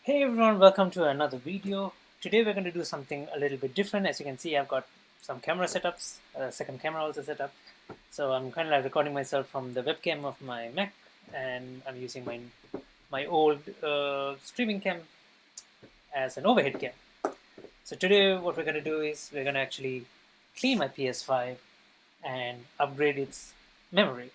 Hey everyone, welcome to another video. Today we're going to do something a little bit different. As you can see, I've got some camera setups, a second camera also set up. So I'm kind of like recording myself from the webcam of my Mac, and I'm using my old streaming cam as an overhead cam. So today what we're going to do is we're going to actually clean my PS5 and upgrade its memory,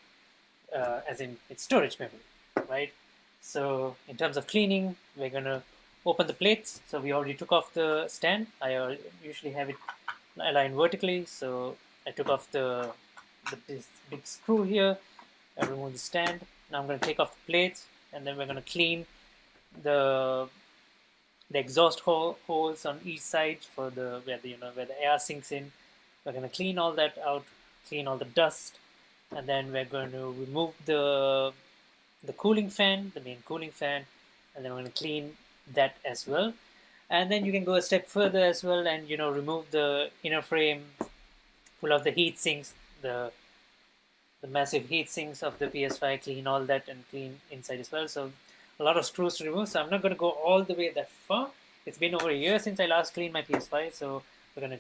as in its storage memory, right? So in terms of cleaning, we're gonna open the plates. So we already took off the stand. I usually have it aligned vertically. So I took off this big screw here. I removed the stand. Now I'm gonna take off the plates, and then we're gonna clean the the exhaust holes on each side for the where the air sinks in. We're gonna clean all that out, clean all the dust, and then we're going to remove the cooling fan, the main cooling fan, and then we're going to clean that as well. And then you can go a step further as well, and remove the inner frame, pull out the heat sinks, the massive heat sinks of the PS5, clean all that and clean inside as well. So a lot of screws to remove. So I'm not going to go all the way that far. It's been over a year since I last cleaned my PS5, so we're gonna.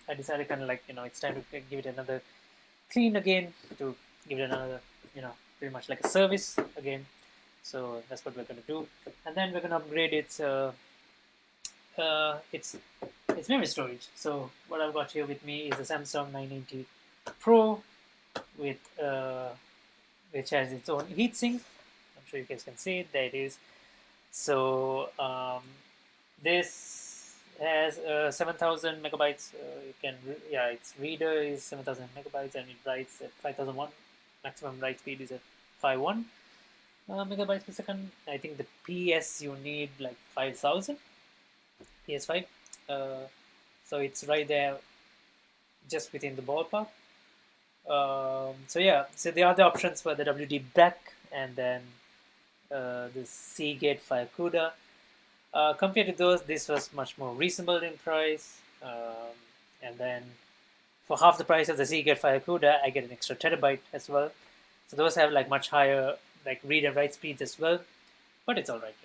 I decided kind of like it's time to give it another clean again, to give it another pretty much like a service again. So that's what we're going to do, and then we're going to upgrade uh, its its memory storage. So what I've got here with me is the Samsung 990 Pro with which has its own heatsink. I'm sure you guys can see it. There it is. So this has 7,000 megabytes. Its reader is 7,000 megabytes, and it writes at 5,001. Maximum write speed is at 5.1 megabytes per second. I think the PS you need like 5,000 PS5. Uh, so it's right there, just within the ballpark. So the other options were the WD back, and then the Seagate Fire CUDA. Compared to those, this was much more reasonable in price. And then for half the price of the Seagate Fire CUDA, I get an extra terabyte as well. So those have like much higher like read and write speeds as well. But it's all right.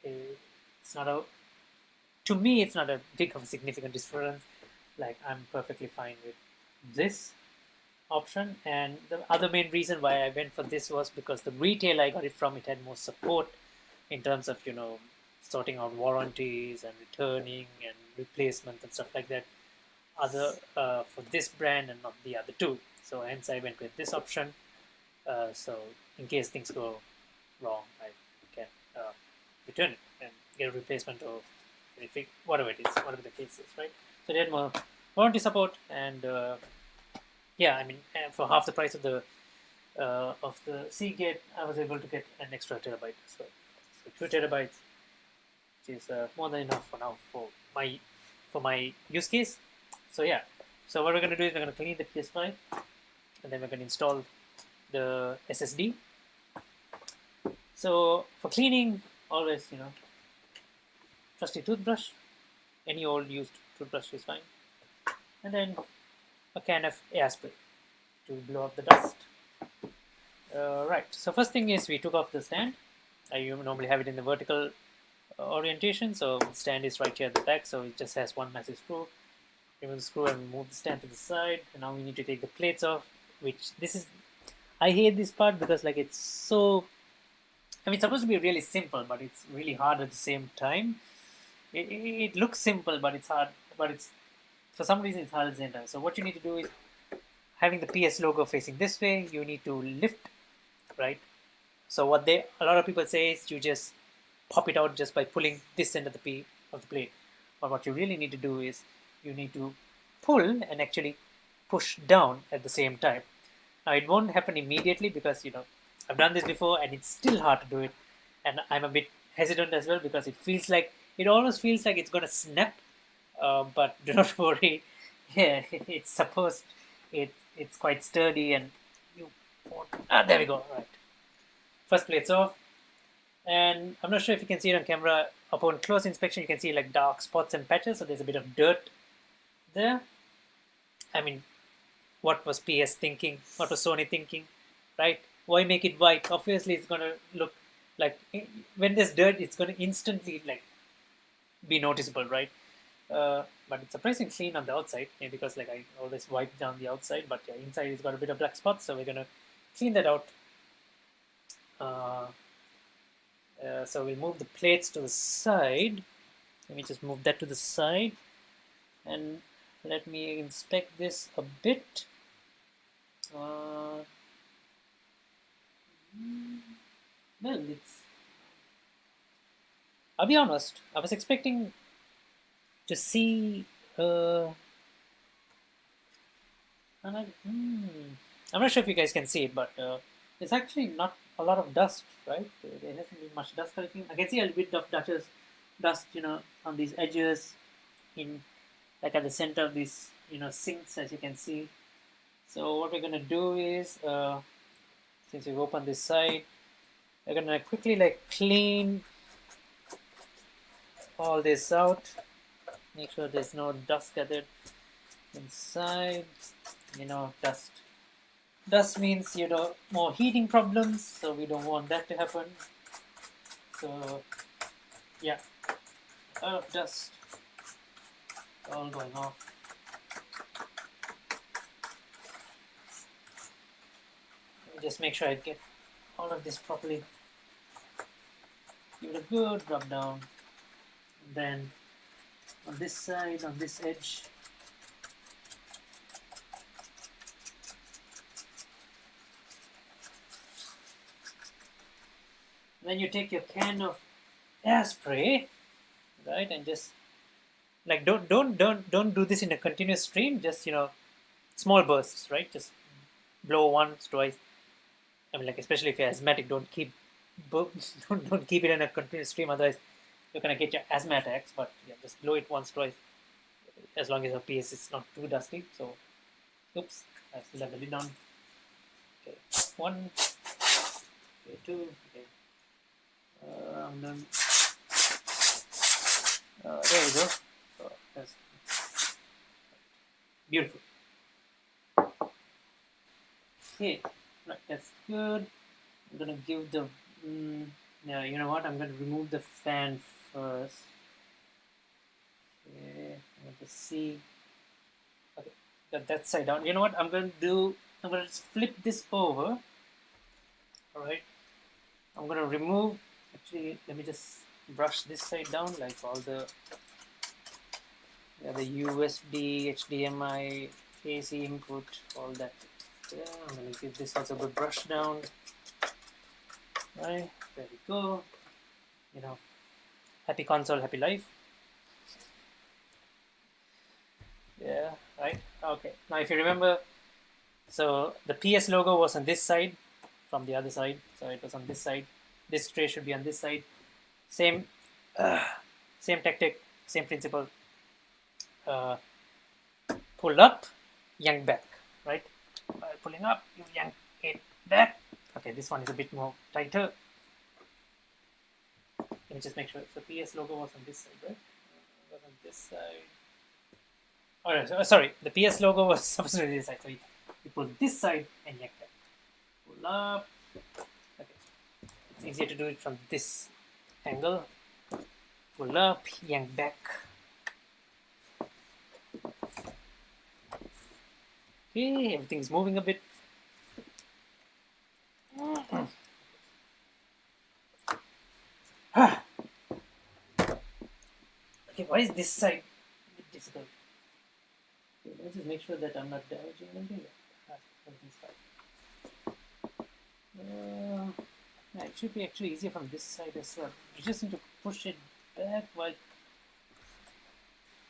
It's not a to me it's not a big of a significant difference. Like I'm perfectly fine with this option. And the other main reason why I went for this was because the retail I got it from, it had more support in terms of sorting out warranties and returning and replacements and stuff like that, other for this brand and not the other two. So hence I went with this option. So in case things go wrong, I can return it and get a replacement or anything, whatever it is, whatever the case is, right? So they had more warranty support, and for half the price of the Seagate, I was able to get an extra terabyte as well. So 2 terabytes, which is more than enough for now for my use case. So yeah, so what we're going to do is we're going to clean the PS5, and then we're going to install the SSD. So for cleaning, always trusty toothbrush, any old used toothbrush is fine, and then a can of air spray to blow up the dust. Right. So first thing is we took off the stand. I normally have it in the vertical orientation, so the stand is right here at the back. So it just has one massive screw. Remove the screw and move the stand to the side. And now we need to take the plates off. I hate this part because like it's so. I mean, it's supposed to be really simple, but it's really hard at the same time. It looks simple, but it's hard. But it's for some reason it's hard at the same time. So what you need to do is, having the PS logo facing this way, you need to lift, right? So a lot of people say is you just pop it out just by pulling this end of the plate. But what you really need to do is you need to pull and actually push down at the same time. Now it won't happen immediately because I've done this before and it's still hard to do it, and I'm a bit hesitant as well because it almost feels like it's gonna snap. But do not worry, yeah, it's supposed it's quite sturdy, and there we go. Right, first plate's off, and I'm not sure if you can see it on camera. Upon close inspection, you can see like dark spots and patches, so there's a bit of dirt there. I mean, what was PS thinking? What was Sony thinking? Right? Why make it white? Obviously, it's gonna look like when there's dirt, it's going to instantly like be noticeable, right? But it's surprisingly clean on the outside, maybe because like I always wipe down the outside, but yeah, inside it's got a bit of black spots, so we're gonna clean that out. Uh, so we'll move the plates to the side. Let me just move that to the side, and let me inspect this a bit. Uh, well, I'll be honest. I was expecting to see. I'm not, I'm not sure if you guys can see it, but it's actually not a lot of dust, right? There hasn't been much dust collecting. I can see a bit of dust, on these edges, in like at the center of these, sinks, as you can see. So what we're gonna do is, since we've opened this side, we're gonna quickly like clean all this out. Make sure there's no dust gathered inside. Dust. Dust means more heating problems, so we don't want that to happen. So yeah, a lot of dust all going off. Let me just make sure I get all of this properly. Give it a good rub down. And then on this side, on this edge, then you take your can of hairspray, right, and just like don't do this in a continuous stream. Just small bursts, right? Just blow once, twice. I mean, like especially if you're asthmatic, don't keep don't keep it in a continuous stream. Otherwise, you're gonna get your asthma attacks. But yeah, just blow it once, twice, as long as your PS is not too dusty. So, oops, I still have the lid on. Okay, one, okay, two, okay. I'm done. There we go. So that's beautiful. Okay, right, that's good. I'm gonna give the. Yeah, you know what? I'm gonna remove the fan first. Okay, I'm gonna see. Okay, got that side down. You know what? I'm gonna just flip this over. All right. I'm gonna remove. Actually, let me just brush this side down, like all the USB, HDMI, AC input, all that. Yeah, I'm gonna give this also a good brush down. Right, there we go. Happy console, happy life. Yeah, right. Okay. Now, if you remember, so the PS logo was on this side from the other side. So it was on this side. This tray should be on this side. Same, same tactic, same principle. Pull up, yank back, right? While pulling up, you yank it back. Okay, this one is a bit more tighter. Let me just make sure. So PS logo was on this side, right? Was on this side. Oh, sorry. The PS logo was supposed to be this side. So you pull this side and yank back. Pull up. Okay. It's easier to do it from this angle. Pull up, yank back. Okay, everything's moving a bit. Okay, why is this side a bit difficult? Okay, let me just make sure that I'm not damaging anything. Yeah, it should be actually easier from this side as well. You just need to push it back while.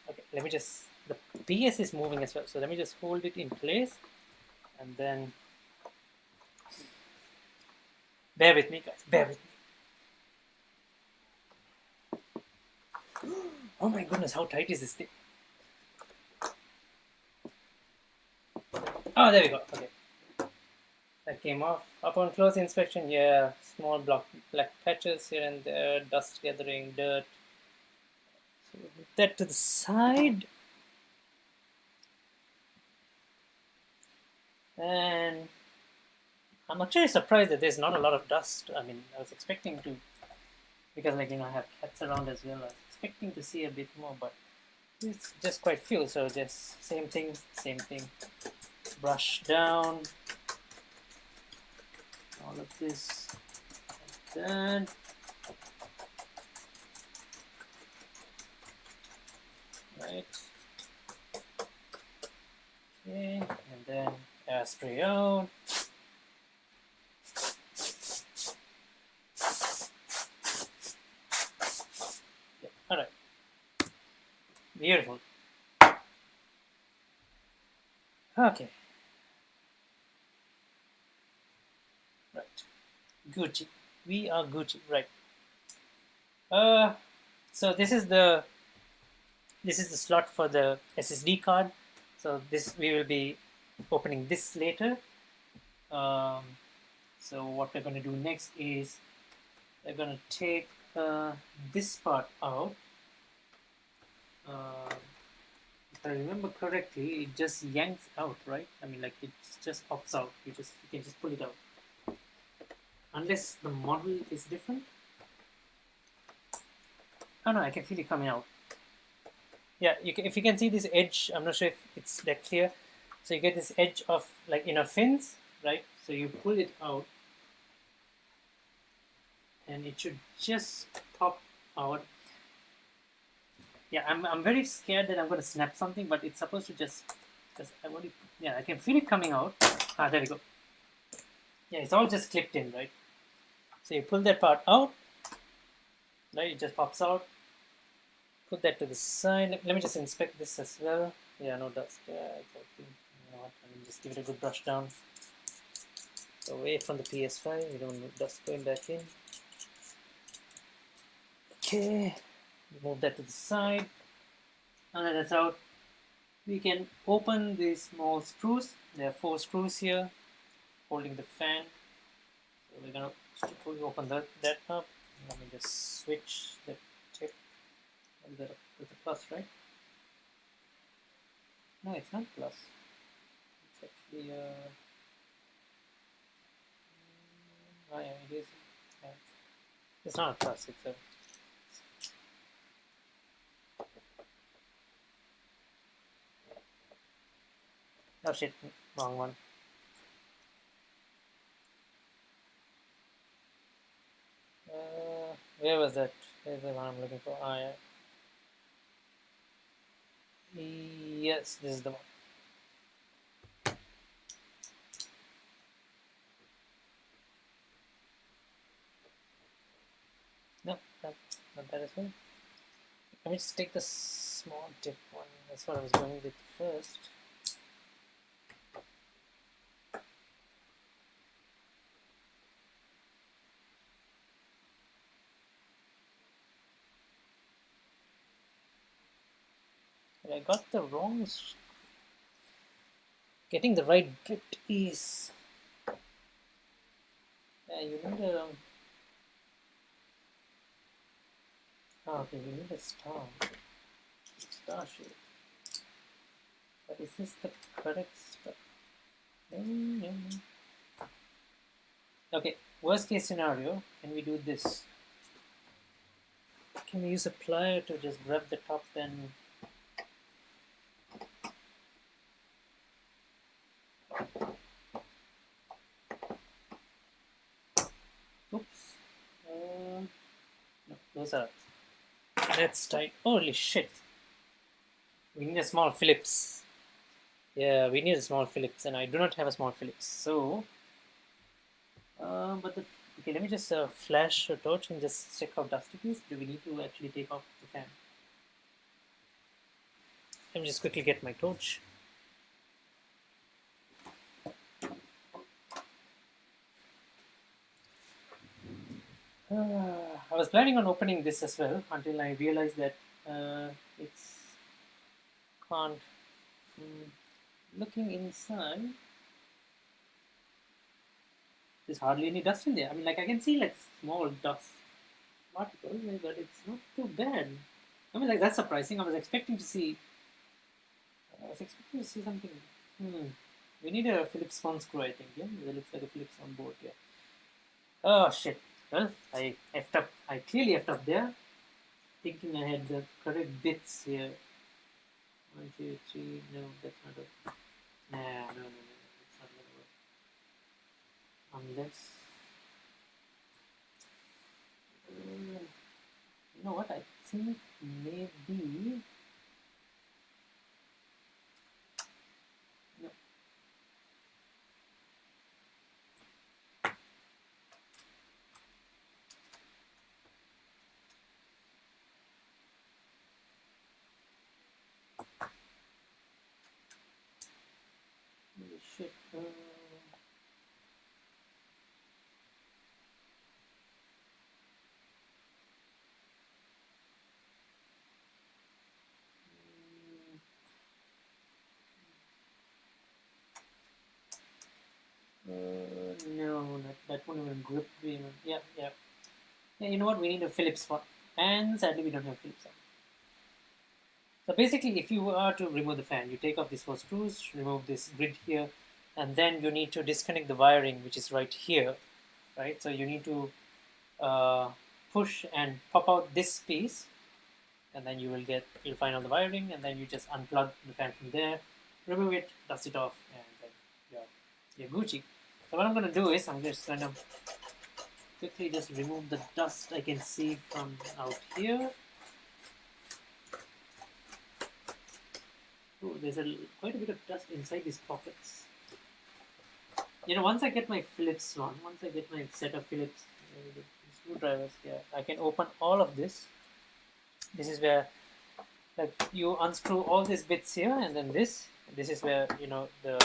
Okay, let me just. The PS is moving as well, so let me just hold it in place and then. Bear with me, guys. Bear with me. Oh my goodness, how tight is this thing? Oh, there we go. Okay. That came off. Upon close inspection, yeah, small black patches here and there, dust gathering, dirt. So move that to the side. And I'm actually surprised that there's not a lot of dust. I mean, I was expecting to, because like I have cats around as well. I was expecting to see a bit more, but it's just quite few. So just same thing, same thing. Brush down all of this. Done. Right. Okay, and then spray out. Yeah, all right. Beautiful. Okay. Right. Gucci. We are Gucci. Right. Uh, so this is the slot for the SSD card. So this we will be opening this later. Um, so what we're going to do next is we're going to take this part out. Uh, if I remember correctly, it just yanks out, right? I mean, like it just pops out. You can just pull it out, unless the model is different. Oh no, I can feel it coming out. Yeah, if you can see this edge, I'm not sure if it's that clear. So you get this edge of like fins, right? So you pull it out, and it should just pop out. Yeah, I'm very scared that I'm going to snap something, but it's supposed to just yeah, I can feel it coming out. Ah, there we go. Yeah, it's all just clipped in, right? So you pull that part out, right? It just pops out. Put that to the side. Let me just inspect this as well. Yeah, no dust. Yeah, exactly. You know what? Let me just give it a good brush down. Away from the PS5. We don't need dust going back in. Okay. Move that to the side. Now that that's out, we can open these small screws. There are 4 screws here holding the fan. So we're gonna open that up. Let me just switch the tip. With the plus, right? No, it's not plus. It's actually oh yeah, it is. Yeah. It's not a plus. It's a. Oh shit! Wrong one. Where was that? Where's the one I'm looking for? Ah, yeah. Yes, this is the one. No, not that as well. Let me just take the small tip one. That's what I was going with first. But I got the wrong. Getting the right bit is. Yeah, you need a. Oh, okay, you need a star shape. But is this the correct stuff? Okay, worst case scenario, can we do this? Can we use a plier to just grab the top and oops. No, those are that's tight. Holy shit. We need a small Phillips. Yeah, we need a small Phillips, and I do not have a small Phillips. So, okay, let me just flash a torch and just check how dusty it is. Do we need to actually take off the fan? Let me just quickly get my torch. I was planning on opening this as well until I realized that it's can't. Looking inside, there's hardly any dust in there. I mean, like I can see like small dust particles, but it's not too bad. I mean, like that's surprising. I was expecting to see something. We need a Phillips one screw, I think. Yeah, it looks like a Phillips one board. Yeah. Oh shit. Well, I effed up. I clearly effed up there. Thinking I had the correct bits here. 1, 2, 3. No, that's not it. Nah, no, that's not gonna work. Unless, you know what? I think maybe. No. Holy shit. No, that won't even grip the even. Yeah, yeah. Yeah, you know what? We need a Phillips one. And sadly, we don't have Phillips one. So basically, if you are to remove the fan, you take off these 4 screws, remove this grid here, and then you need to disconnect the wiring, which is right here, right? So you need to push and pop out this piece, and then you'll find all the wiring, and then you just unplug the fan from there, remove it, dust it off, and then you're Gucci. So what I'm going to do is I'm just going to quickly just remove the dust I can see from out here. Oh, there's quite a bit of dust inside these pockets. You know, once I get my Phillips one, once I get my set of Phillips screwdrivers, yeah, I can open all of this. This is where, like, you unscrew all these bits here, and then this is where, you know, the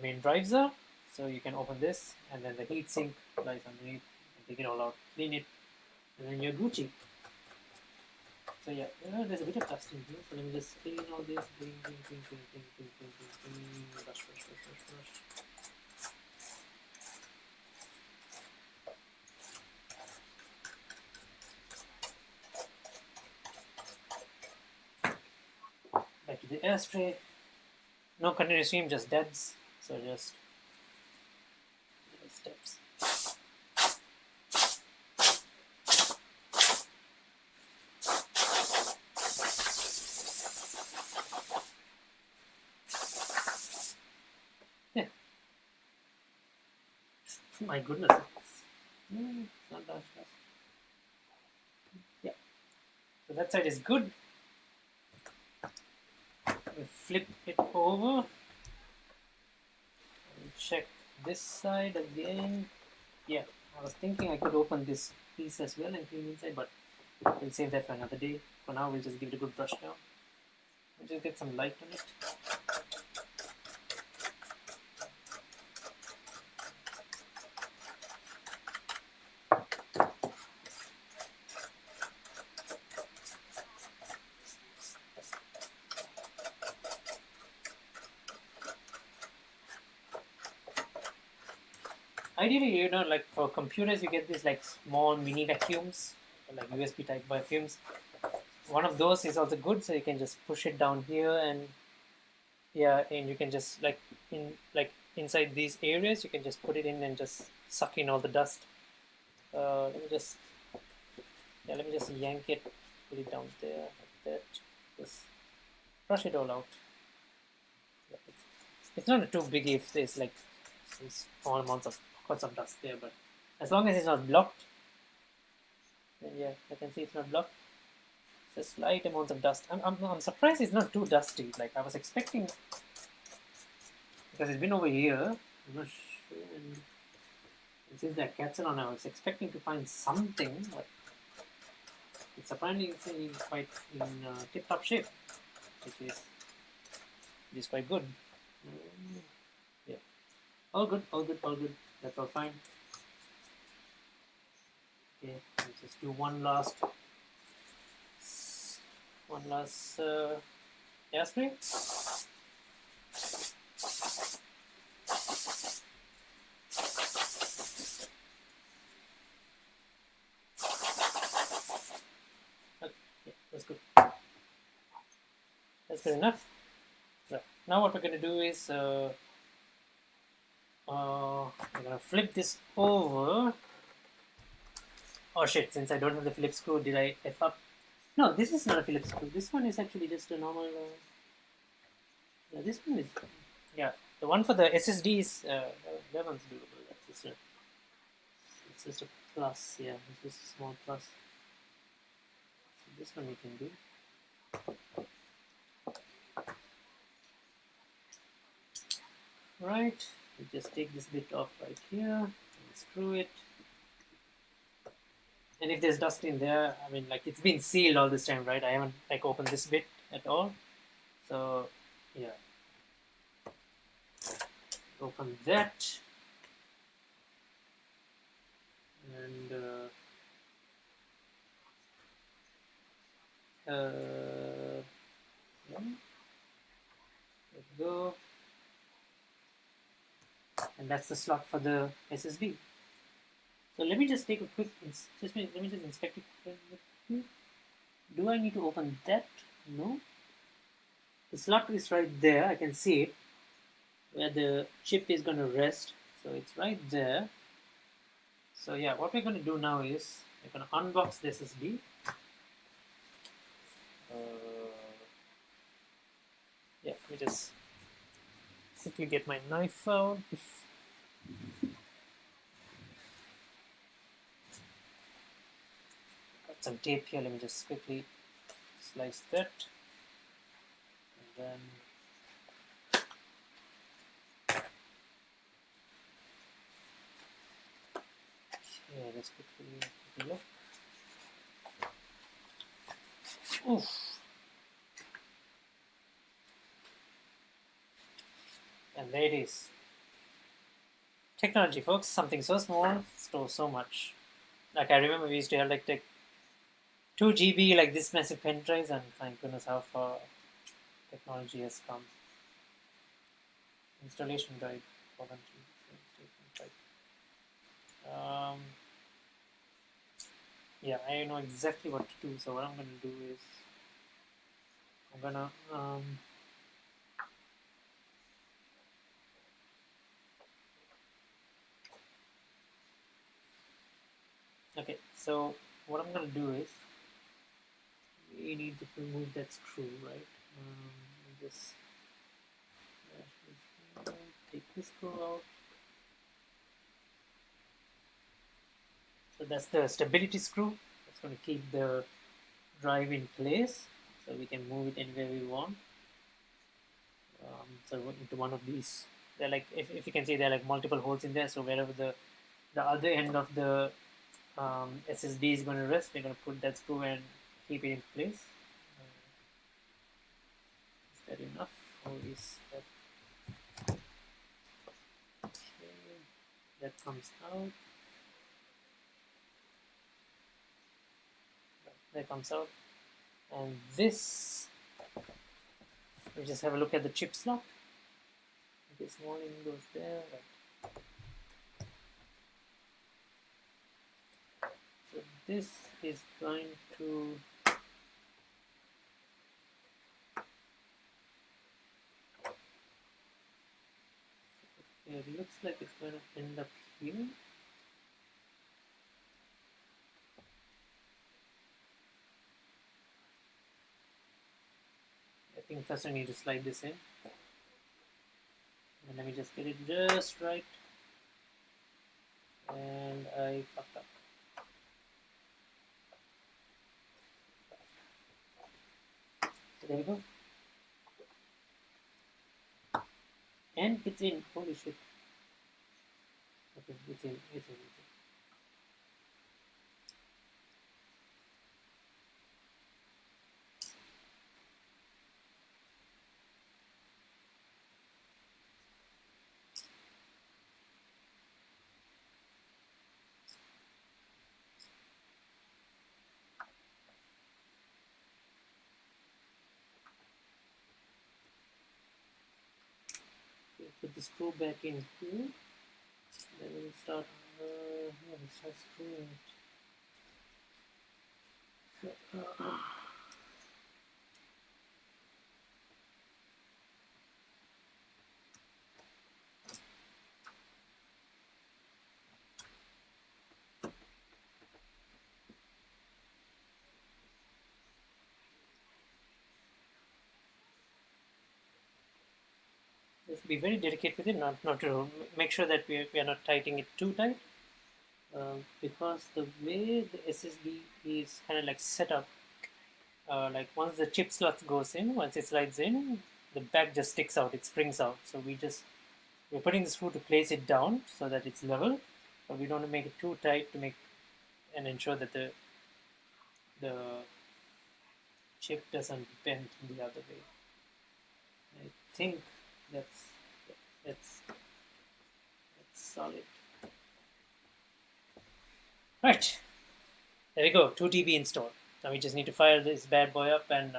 main drives are. So you can open this, and then the heat sink lies underneath. And take it all out, clean it, and then you're Gucci. So yeah, there's a bit of dust in here. So let me just clean all this. Clean. Brush. Back to the ashtray. No continuous stream, just deads. So just little steps. Yeah. My goodness. It's not that fast. Yeah. So that side is good. We flip it over and check this side again. Yeah, I was thinking I could open this piece as well and clean inside, but we'll save that for another day. For now, we'll just give it a good brush down. We'll just get some light on it. Ideally, you know, like for computers, you get these like small mini vacuums, like USB type vacuums. One of those is also good, so you can just push it down here, and yeah, and you can just like inside these areas, you can just put it in and just suck in all the dust. Let me just yank it, put it down there like that. Just brush it all out. Yeah, it's not too big if there's like some small amounts of pockets of dust there, but as long as it's not blocked, then yeah, I can see it's not blocked. It's a slight amount of dust. I'm surprised it's not too dusty. Like I was expecting, because it's been over here. I'm not sure. And since there are cats around, I was expecting to find something, but it's surprisingly quite in tip-top shape, which is quite good. Yeah, all good. That's all fine. Okay, let's just do one last hairspray. Okay, yeah, that's good. That's good enough. Right. now what we're going to do is we're going to flip this over. Oh shit, since I don't have the Phillips screw, did I F up? No, this is not a Phillips screw. This one is actually just a normal. Yeah, this one is. Yeah, the one for the SSD is. That one's doable. That's just a, it's just a plus. Yeah, it's just a small plus. So this one we can do. Right, we just take this bit off right here and screw it. And if there's dust in there, I mean, like, it's been sealed all this time, right? I haven't like opened this bit at all. So yeah, open that, and yeah, there we go. And that's the slot for the SSD. So let me just take a quick, let me just inspect it. Do I need to open that? No. The slot is right there. I can see it where the chip is going to rest. So it's right there. So yeah, what we're going to do now is we're going to unbox the SSD. Yeah, let me just quickly get my knife out. Got some tape here. Let me just quickly slice that, and then yeah, let's quickly take a look. Oof. And there it is. Technology, folks. Something so small stores so much. Like, I remember we used to have like 2 GB, like this massive pen drives, and thank goodness how far technology has come. Installation guide. Yeah, I know exactly what to do. So what I'm going to do is I'm going to okay, so what I'm going to do is we need to remove that screw, right? Just take this screw out. So that's the stability screw. It's going to keep the drive in place, so we can move it anywhere we want. So into one of these, they're like, if you can see, there are like multiple holes in there. So wherever the other end of the SSD is going to rest, we're going to put that screw and keep it in place. Is that enough, or is that okay? That comes out. That comes out, and this. We just have a look at the chip slot. This morning goes there. Right. So this is going to it looks like it's going to end up here. I think first I need to slide this in. And let me just get it just right. And I fucked up. So there we go. And it's in. Holy shit. Okay, it's in. Okay, put the screw back in here. Then we'll start. We'll start screwing it. be very delicate with it, not to make sure that we are not tightening it too tight, because the way the SSD is kind of like set up, like once the chip slot goes in, once it slides in, the back just sticks out, it springs out. So we're putting the screw to place it down so that it's level, but we don't want to make it too tight to make and ensure that the chip doesn't bend the other way. I think that's solid. Right, there we go. 2 TB installed. Now we just need to fire this bad boy up and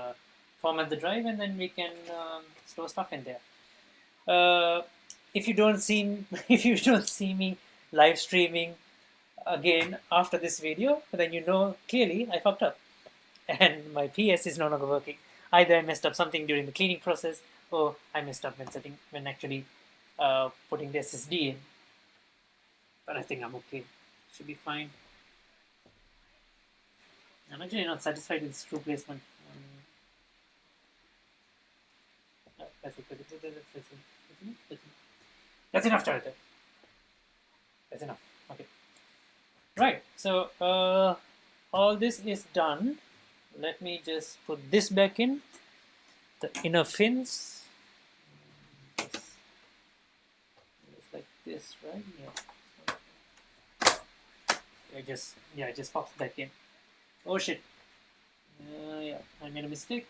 format the drive, and then we can store stuff in there. If you don't see me live streaming again after this video, then you know clearly I fucked up and my PS is no longer working. Either I messed up something during the cleaning process, or I messed up when actually putting the SSD in. But I think I'm okay. Should be fine. I'm actually not satisfied with screw placement. That's enough, Jonathan. That's enough. Okay. Right. So all this is done. Let me just put this back in. The inner fins. Just like this, right? Yeah. I just popped back in. Oh shit. Yeah, I made a mistake.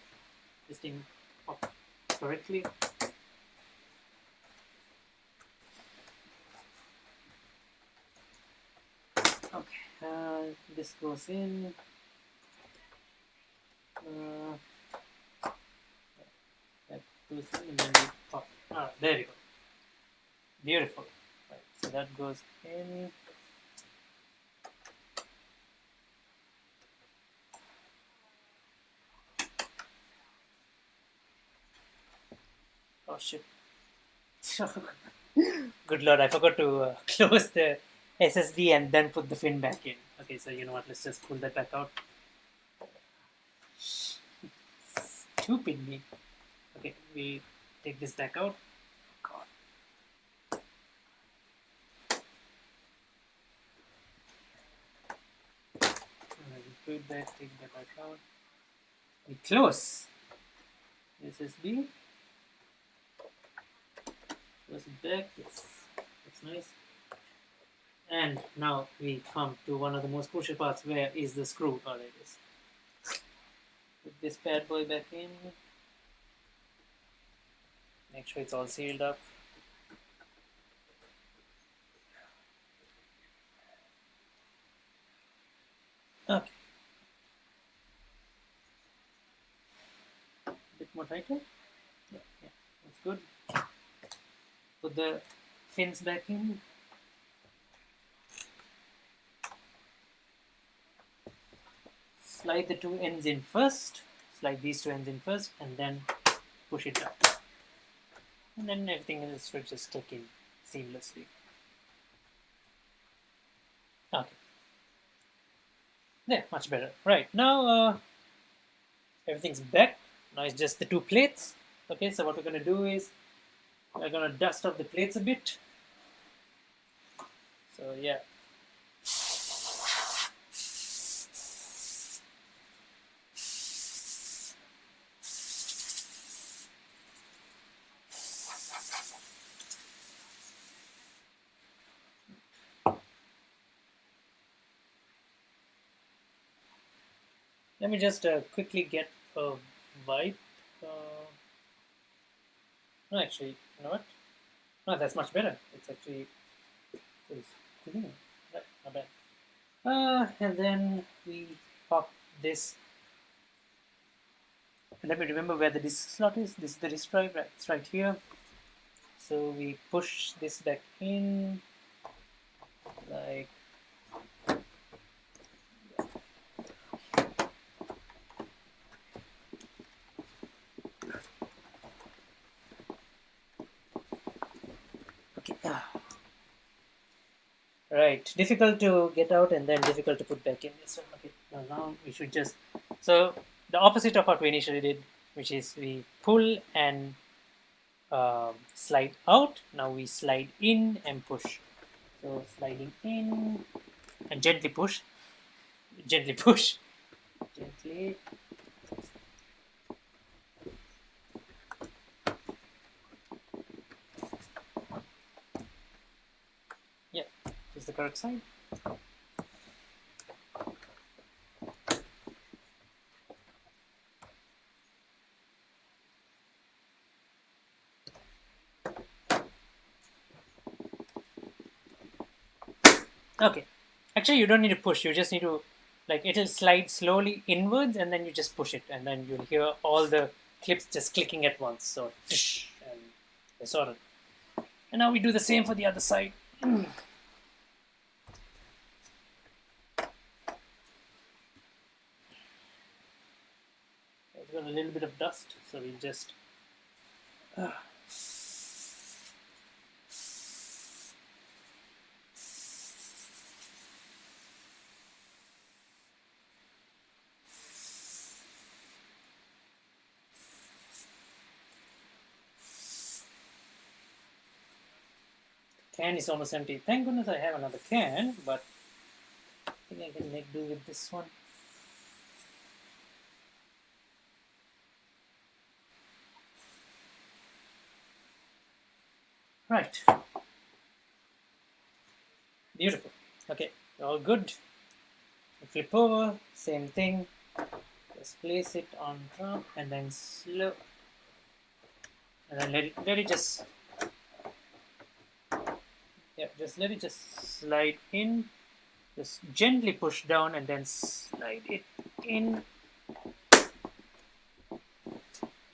This thing popped correctly. Okay, this goes in. That goes in and then we pop. There we go. Beautiful. Right, so that goes in. Oh shit. Good lord, I forgot to close the SSD and then put the fin back in. Okay, so you know what, let's just pull that back out. Stupid me. Okay, we take this back out. God. We put that, take that back out. We close SSD. Close it back. Yes, that's nice. And now we come to one of the most crucial parts. Where is the screw? Oh, there it is. Put this bad boy back in. Make sure it's all sealed up. Okay. A bit more tighter. Yeah, that's good. Put the fins back in. Slide the two ends in first. Slide these two ends in first, and then push it down. And then everything else should just click in seamlessly. Okay. There, much better. Right, now everything's back. Now it's just the two plates. Okay, so what we're going to do is we're going to dust off the plates a bit. So yeah. Let me just quickly get a wipe. No, actually, you know what? No, that's much better. It's actually clean. Right, not bad. And then we pop this. And let me remember where the disk slot is. This is the disk drive. Right, it's right here. So we push this back in, like. Right, difficult to get out and then difficult to put back in. So okay, now we should just, so the opposite of what we initially did, which is we pull and slide out. Now we slide in and push. So sliding in and gently push, gently push, gently. Yeah, is the correct side. Okay, actually you don't need to push, you just need to, like, it'll slide slowly inwards and then you just push it and then you'll hear all the clips just clicking at once. So and it's sorted. And now we do the same for the other side. It's got a little bit of dust, so we just can is almost empty. Thank goodness I have another can, but I think I can make do with this one. Right. Beautiful. Okay, all good. Flip over, same thing. Just place it on top and then slow. And then let it just, yeah, just let it just slide in. Just gently push down and then slide it in.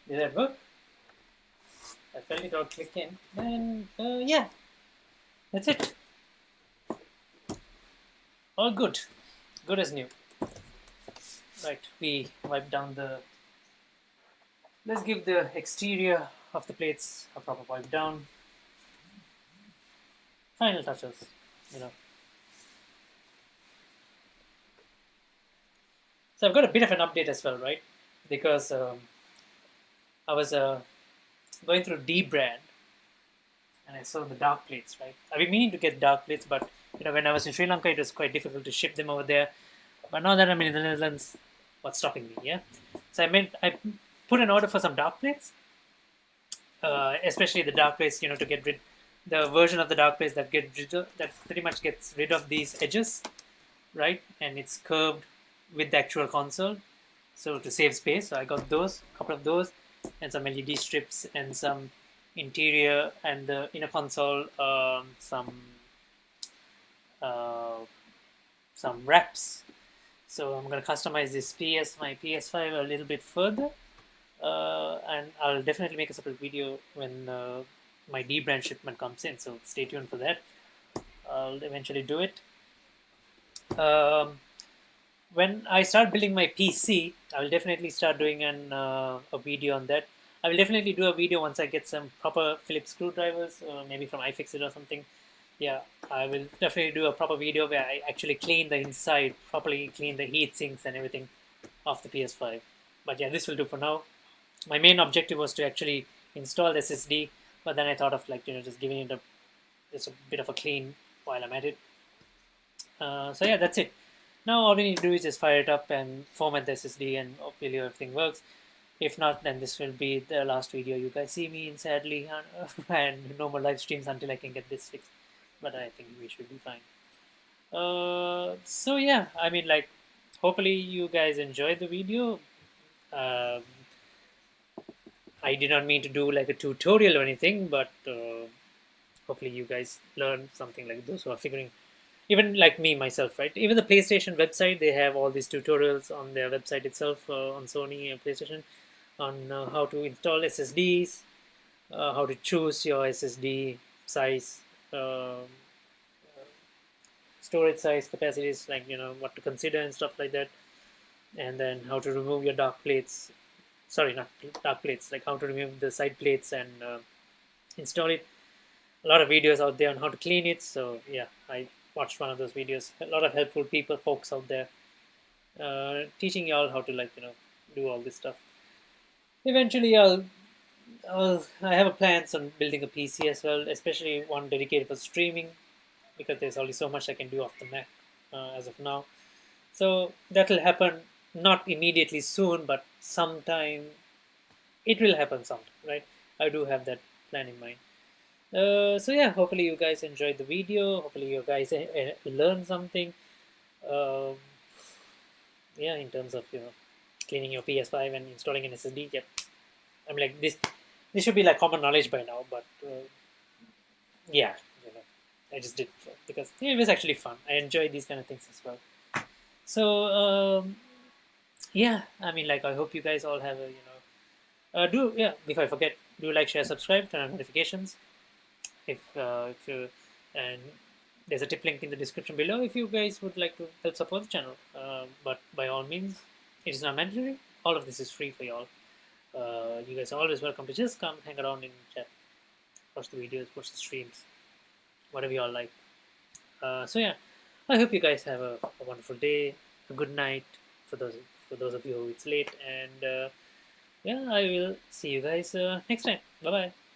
Did that work? I felt it all click in. And yeah, that's it. All good. Good as new. Right, we wipe down the. Let's give the exterior of the plates a proper wipe down. Final touches, you know. So I've got a bit of an update as well, right? Because I was going through D brand and I saw the dark plates, right? I've been meaning to get dark plates, but you know, when I was in Sri Lanka, it was quite difficult to ship them over there. But now that I'm in the Netherlands, what's stopping me? Yeah. So I put an order for some dark plates, especially the dark plates, you know, to get rid the version of the dark plates that that pretty much gets rid of these edges, right? And it's curved with the actual console, so to save space. So I got those, a couple of those, and some LED strips and some interior and the inner console, some wraps. So I'm going to customize this my PS5 a little bit further, and I'll definitely make a separate video when my D brand shipment comes in. So stay tuned for that. I'll eventually do it. When I start building my PC, I will definitely start doing a video on that. I will definitely do a video once I get some proper Phillips screwdrivers, maybe from iFixit or something. Yeah, I will definitely do a proper video where I actually clean the inside, properly clean the heat sinks and everything of the PS5. But yeah, this will do for now. My main objective was to actually install the SSD, but then I thought of, like, you know, just giving it just a bit of a clean while I'm at it. So yeah, that's it. Now all we need to do is just fire it up and format the SSD, and hopefully everything works. If not, then this will be the last video you guys see me in, sadly, and no more live streams until I can get this fixed. But I think we should be fine. So yeah, I mean, like, hopefully you guys enjoyed the video. I did not mean to do like a tutorial or anything, but hopefully you guys learned something, like those who are figuring, even like me myself, right? Even the PlayStation website, they have all these tutorials on their website itself, on Sony and PlayStation, on how to install SSDs, how to choose your SSD size, storage size, capacities, like, you know, what to consider and stuff like that, and then how to remove your dark plates. Sorry, not dark plates, like how to remove the side plates and install it. A lot of videos out there on how to clean it. So yeah, I watched one of those videos. A lot of helpful folks out there, teaching you all how to, like, you know, do all this stuff. Eventually, I have a plans on building a PC as well, especially one dedicated for streaming, because there's only so much I can do off the Mac as of now. So that'll happen not immediately soon, but sometime it will happen sometime, right? I do have that plan in mind. So yeah, hopefully you guys enjoyed the video. Hopefully you guys learned something. Um, yeah, in terms of cleaning your PS5 and installing an SSD. Yep, I'm like this. This should be like common knowledge by now, but yeah, I just did it because yeah, it was actually fun. I enjoyed these kind of things as well. So yeah, I mean, like I hope you guys all have a do yeah. Before I forget, do like, share, subscribe, turn on notifications. If you and there's a tip link in the description below if you guys would like to help support the channel. But by all means, it is not mandatory. All of this is free for y'all. You guys are always welcome to just come hang around in chat, watch the videos, watch the streams, whatever y'all like. So yeah, I hope you guys have a wonderful day, a good night for those of you who it's late, and yeah, I will see you guys next time. Bye bye.